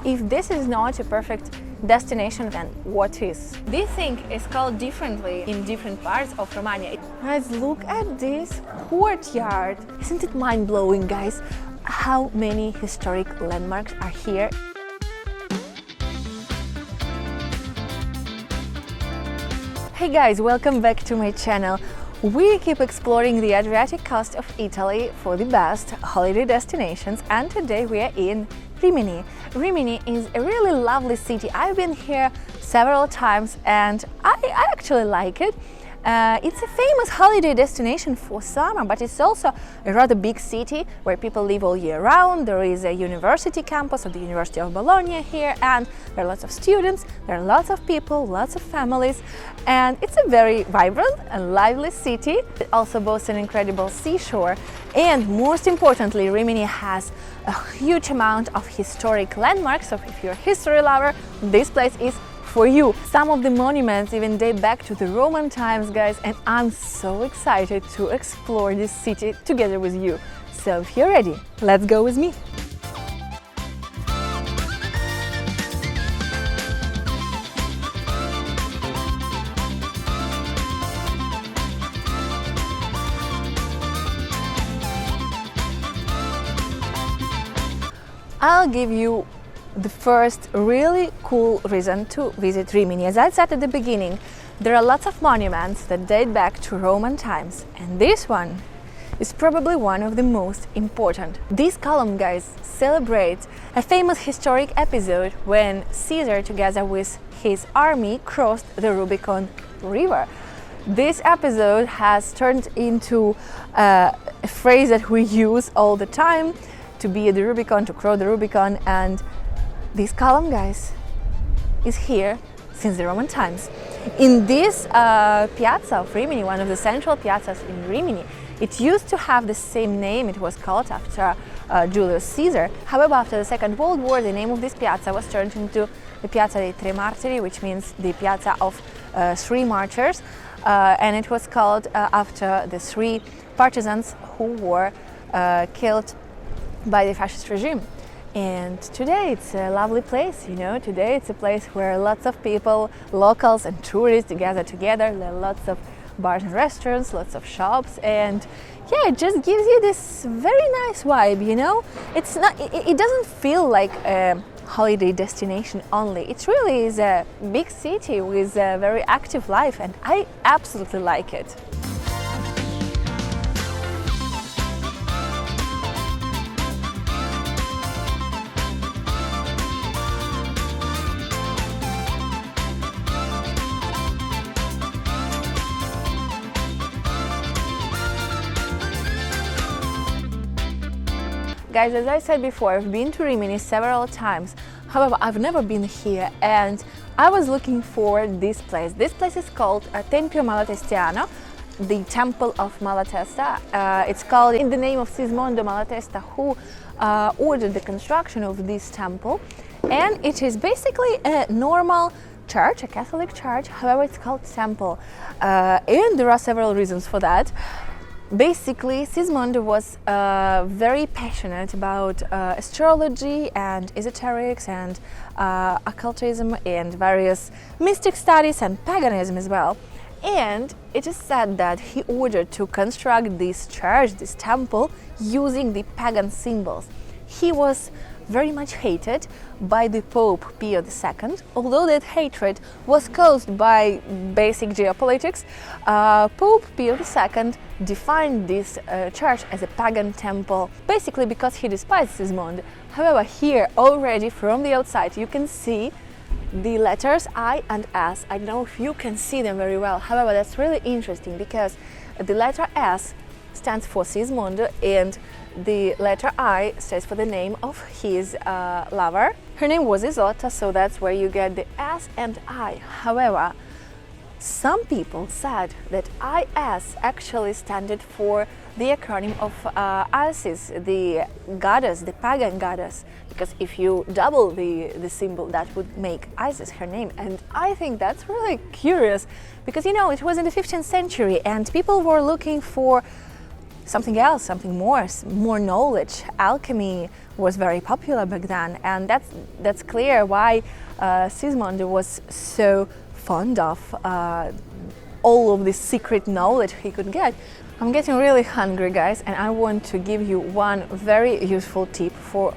If this is not a perfect destination, then what is? This thing is called differently in different parts of Romania. Guys, look at this courtyard. Isn't it mind-blowing, guys? How many historic landmarks are here? Hey guys, welcome back to my channel. We keep exploring the Adriatic coast of Italy for the best holiday destinations, and today we are in Rimini. Rimini is a really lovely city. I've been here several times and I actually like it. It's a famous holiday destination for summer, but it's also a rather big city where people live all year round. There is a university campus of the University of Bologna here, and there are lots of students, there are lots of people, lots of families, and it's a very vibrant and lively city. It also boasts an incredible seashore, and most importantly, Rimini has a huge amount of historic landmarks, so if you're a history lover, this place is for you. Some of the monuments even date back to the Roman times, guys, and I'm so excited to explore this city together with you. So if you're ready, let's go with me. I'll give you the first really cool reason to visit Rimini. As I said at the beginning, there are lots of monuments that date back to Roman times, and this one is probably one of the most important. This column, guys, celebrates a famous historic episode when Caesar, together with his army, crossed the Rubicon River. This episode has turned into a phrase that we use all the time, to be at the Rubicon, to cross the Rubicon, and this column, guys, is here since the Roman times. In this piazza of Rimini, one of the central piazzas in Rimini, it used to have the same name. It was called after Julius Caesar. However, after the Second World War, the name of this piazza was turned into the Piazza De Trimarte, which means the Piazza of Three Martyrs, and it was called after the three partisans who were killed by the fascist regime. And today it's a lovely place, you know. Today it's a place where lots of people, locals and tourists gather together. There are lots of bars and restaurants, lots of shops, and yeah, it just gives you this very nice vibe, you know. It's not, it doesn't feel like a holiday destination only. It really is a big city with a very active life, and I absolutely like it. Guys, as I said before, I've been to Rimini several times. However, I've never been here, and I was looking for this place. This place is called Tempio Malatestiano, the Temple of Malatesta. It's called in the name of Sismondo Malatesta, who ordered the construction of this temple. And it is basically a normal church, a Catholic church. However, it's called temple. And there are several reasons for that. Basically, Sismondo was very passionate about astrology and esoterics and occultism and various mystic studies and paganism as well. And it is said that he ordered to construct this church, this temple, using the pagan symbols. He was very much hated by the Pope Pio II. Although that hatred was caused by basic geopolitics, Pope Pio II defined this church as a pagan temple, basically because he despised Sismondo. However, here already from the outside you can see the letters I and S. I don't know if you can see them very well. However, that's really interesting because the letter S stands for Sismondo and the letter I stands for the name of his lover. Her name was Isotta, so that's where you get the S and I. However, some people said that IS actually standed for the acronym of Isis, the goddess, the pagan goddess, because if you double the symbol, that would make Isis her name. And I think that's really curious because, you know, it was in the 15th century and people were looking for something else, something more knowledge. Alchemy was very popular back then, and that's clear why Sigismund was so fond of all of this secret knowledge he could get. I'm getting really hungry, guys, and I want to give you one very useful tip for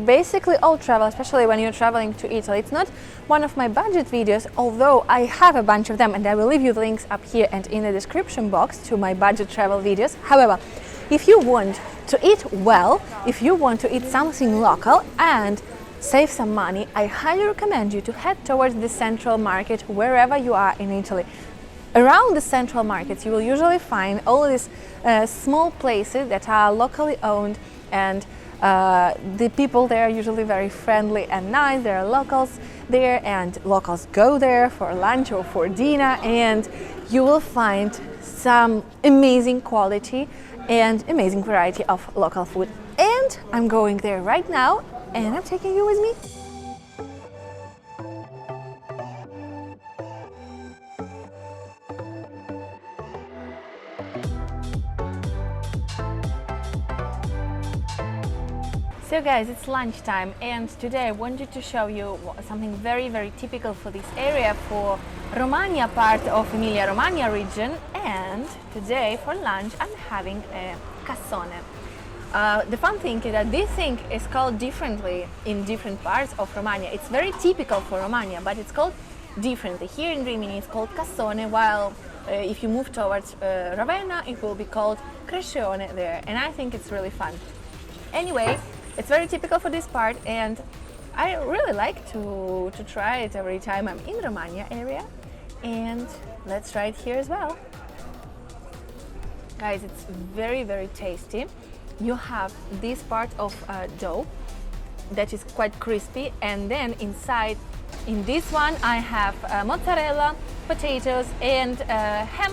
basically all travel, especially when you're traveling to Italy. It's not one of my budget videos, although I have a bunch of them, and I will leave you the links up here and in the description box to my budget travel videos. However, if you want to eat well, if you want to eat something local and save some money, I highly recommend you to head towards the central market wherever you are in Italy. Around the central markets you will usually find all these small places that are locally owned, and the people there are usually very friendly and nice. There are locals there, and locals go there for lunch or for dinner, and you will find some amazing quality and amazing variety of local food. And I'm going there right now, and I'm taking you with me. So guys, it's lunchtime, and today I wanted to show you something very typical for this area, for Romagna part of Emilia-Romagna region. And today for lunch I'm having a cassone. The fun thing is that this thing is called differently in different parts of Romagna. It's very typical for Romagna, but it's called differently. Here in Rimini it's called cassone, while if you move towards Ravenna it will be called crescione there, and I think it's really fun. Anyway, it's very typical for this part, and I really like to try it every time I'm in Romagna area, and let's try it here as well. Guys, it's very tasty. You have this part of dough that is quite crispy, and then inside, in this one, I have mozzarella, potatoes, and ham,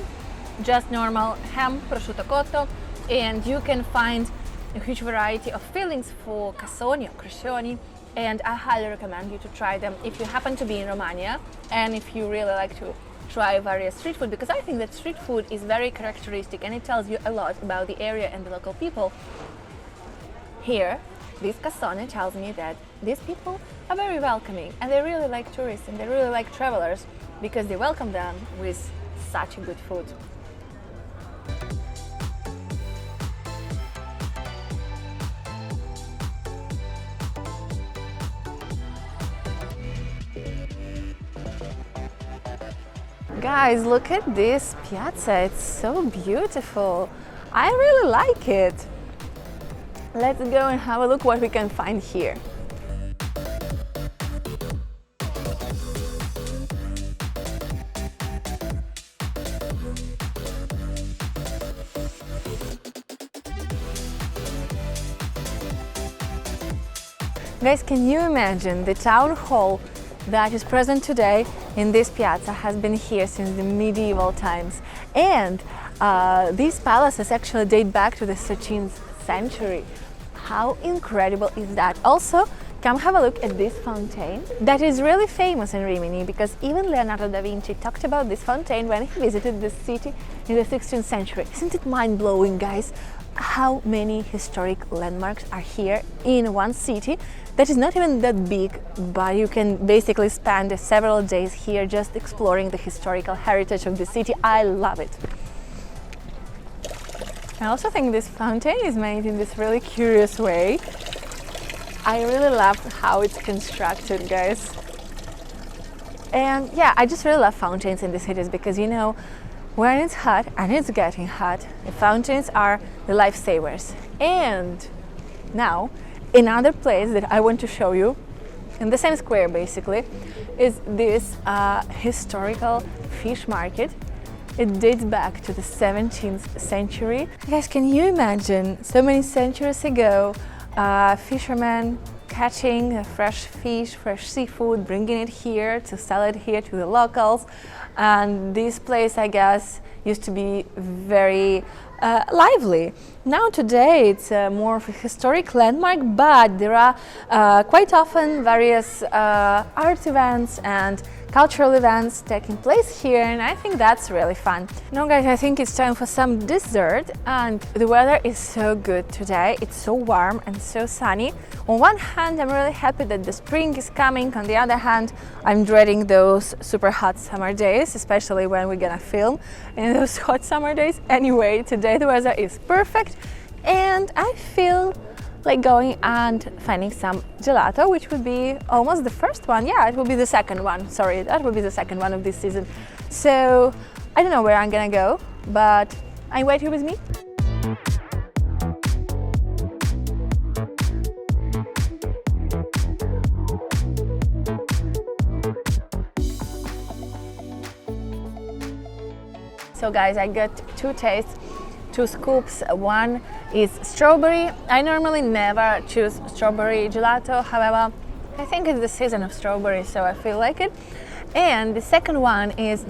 just normal ham, prosciutto cotto, and you can find a huge variety of fillings for cassoni or crescioni, and I highly recommend you to try them if you happen to be in Romagna and if you really like to try various street food, because I think that street food is very characteristic and it tells you a lot about the area and the local people. Here, this cassone tells me that these people are very welcoming, and they really like tourists and they really like travelers because they welcome them with such a good food. Guys, look at this piazza, it's so beautiful. I really like it. Let's go and have a look what we can find here. Guys, can you imagine the town hall that is present today in this piazza has been here since the medieval times, and these palaces actually date back to the 13th century. How incredible is that? Also, come have a look at this fountain that is really famous in Rimini, because even Leonardo da Vinci talked about this fountain when he visited the city in the 16th century. Isn't it mind-blowing, guys? How many historic landmarks are here in one city that is not even that big, but you can basically spend several days here just exploring the historical heritage of the city. I love it. I also think this fountain is made in this really curious way. I really love how it's constructed, guys. And yeah, I just really love fountains in the cities because, you know, when it's hot, and it's getting hot, the fountains are the lifesavers. And now, another place that I want to show you, in the same square basically, is this historical fish market. It dates back to the 17th century. Guys, can you imagine, so many centuries ago, fishermen catching fresh fish, fresh seafood, bringing it here to sell it here to the locals. And this place, I guess, used to be very lively. Now today it's more of a historic landmark, but there are quite often various art events and cultural events taking place here, and I think that's really fun. Now guys, I think it's time for some dessert, and the weather is so good today. It's so warm and so sunny. On one hand, I'm really happy that the spring is coming. On the other hand, I'm dreading those super hot summer days, especially when we're gonna film in those hot summer days. Anyway, today the weather is perfect, and I feel like going and finding some gelato, which would be almost the first one. Yeah, it will be the second one. Sorry, that will be the second one of this season. So I don't know where I'm gonna go, but I invite you with me. So guys, I got two tastes. 2 scoops. One is strawberry. I normally never choose strawberry gelato, however, I think it's the season of strawberries, so I feel like it. And the second one is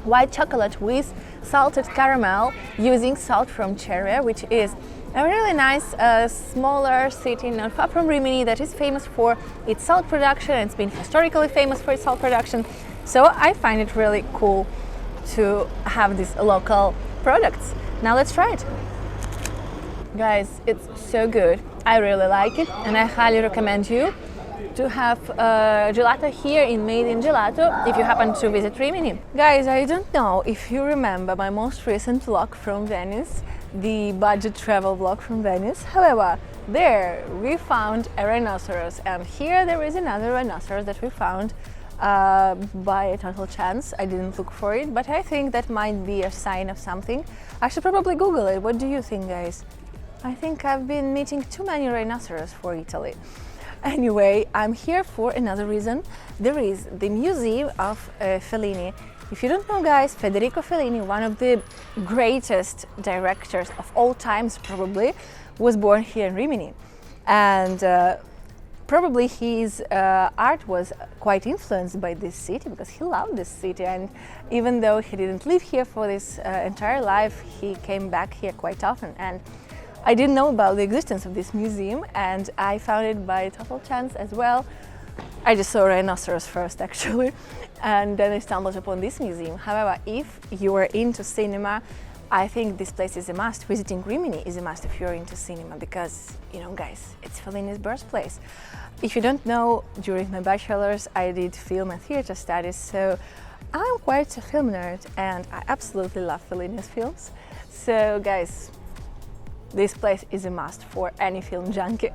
white chocolate with salted caramel using salt from Cherry, which is a really nice smaller city not far from Rimini that is famous for its salt production. It's been historically famous for its salt production, so I find it really cool to have these local products. Now let's try it. Guys, it's so good. I really like it, and I highly recommend you to have gelato here in Made in Gelato if you happen to visit Rimini. Guys, I don't know if you remember my most recent vlog from Venice, the budget travel vlog from Venice. However, there we found a rhinoceros, and here there is another rhinoceros that we found by a total chance. I didn't look for it, but I think that might be a sign of something. I should probably Google it. What do you think, guys? I think I've been meeting too many rhinoceros for Italy. Anyway, I'm here for another reason. There is the Museum of Fellini. If you don't know, guys, Federico Fellini, one of the greatest directors of all times probably, was born here in Rimini. And probably his art was quite influenced by this city because he loved this city, and even though he didn't live here for his entire life, he came back here quite often. And I didn't know about the existence of this museum, and I found it by total chance as well. I just saw a rhinoceros first actually, and then I stumbled upon this museum. However, if you are into cinema, I think this place is a must. Visiting Rimini is a must if you're into cinema because, you know, guys, it's Fellini's birthplace. If you don't know, during my bachelor's I did film and theater studies, so I'm quite a film nerd and I absolutely love Fellini's films. So guys, this place is a must for any film junkie.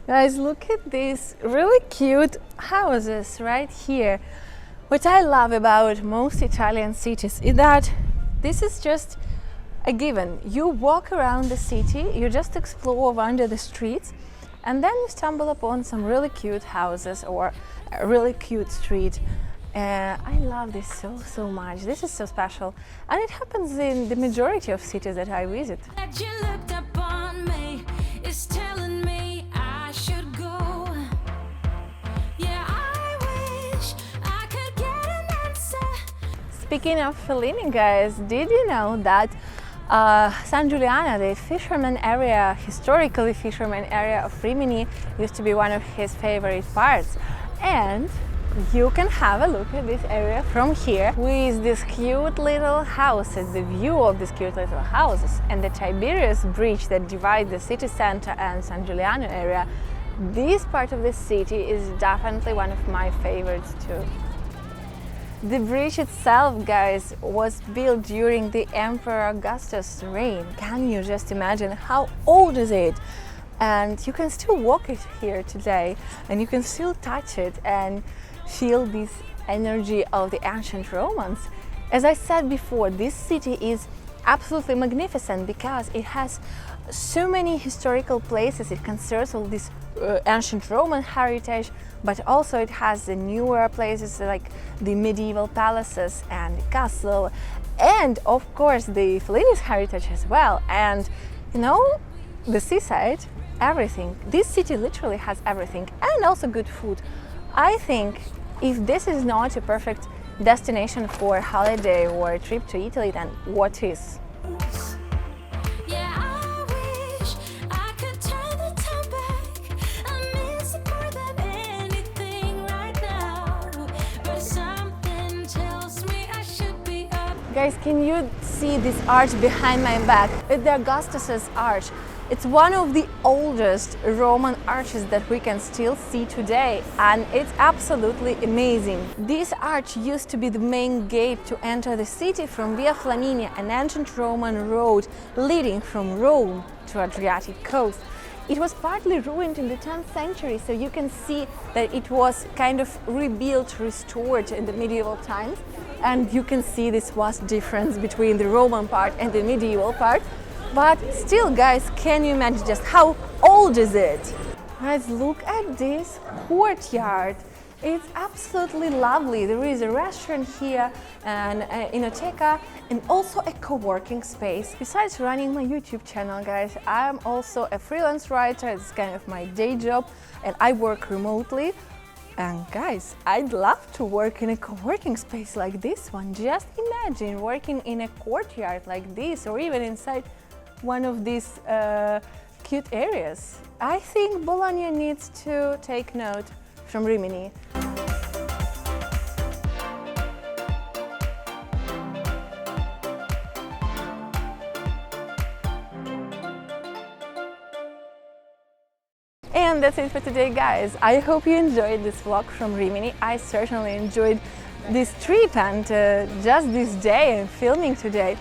Guys, look at these really cute houses right here. What I love about most Italian cities is that this is just a given. You walk around the city, you just explore under the streets, and then you stumble upon some really cute houses or a really cute street. I love this so much. This is so special, and it happens in the majority of cities that I visit. Speaking of Fellini, guys, did you know that San Juliana, the fisherman area, historically fisherman area of Rimini, used to be one of his favorite parts? And you can have a look at this area from here with these cute little houses, the view of these cute little houses, and the Tiberius Bridge that divides the city center and San Giuliano area. This part of the city is definitely one of my favorites too. The bridge itself, guys, was built during the Emperor Augustus' reign. Can you just imagine how old is it? And you can still walk it here today, and you can still touch it and feel this energy of the ancient Romans. As I said before, this city is absolutely magnificent because it has so many historical places. It conserves all this ancient Roman heritage, but also it has the newer places like the medieval palaces and the castle, and of course the Fellini's heritage as well. And you know, the seaside, everything. This city literally has everything, and also good food. I think if this is not a perfect destination for holiday or a trip to Italy, then what is? Guys, can you see this arch behind my back? It's the Augustus Arch. It's one of the oldest Roman arches that we can still see today, and it's absolutely amazing. This arch used to be the main gate to enter the city from Via Flaminia, an ancient Roman road leading from Rome to Adriatic coast. It was partly ruined in the 10th century, so you can see that it was kind of rebuilt, restored in the medieval times. And you can see this vast difference between the Roman part and the medieval part. But still, guys, can you imagine just how old is it? Guys, look at this courtyard. It's absolutely lovely. There is a restaurant here and inoteca and also a co-working space. Besides running my YouTube channel, guys, I'm also a freelance writer. It's kind of my day job and I work remotely. And guys, I'd love to work in a co-working space like this one. Just imagine working in a courtyard like this or even inside one of these cute areas. I think Bologna needs to take note from Rimini. And that's it for today, guys. I hope you enjoyed this vlog from Rimini. I certainly enjoyed this trip and just this day and filming today.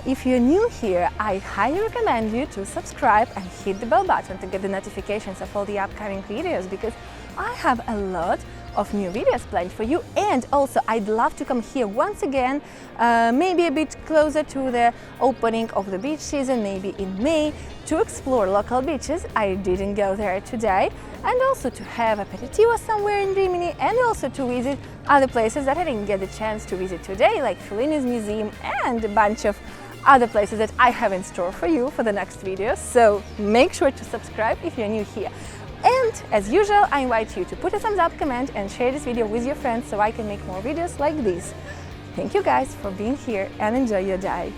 If you're new here, I highly recommend you to subscribe and hit the bell button to get the notifications of all the upcoming videos, because I have a lot of new videos planned for you. And also I'd love to come here once again, maybe a bit closer to the opening of the beach season, maybe in May, to explore local beaches. I didn't go there today, and also to have aperitivo somewhere in Rimini, and also to visit other places that I didn't get the chance to visit today, like Fellini's museum and a bunch of other places that I have in store for you for the next videos. So make sure to subscribe if you're new here. And as usual, I invite you to put a thumbs up, comment and share this video with your friends so I can make more videos like this. Thank you guys for being here and enjoy your day.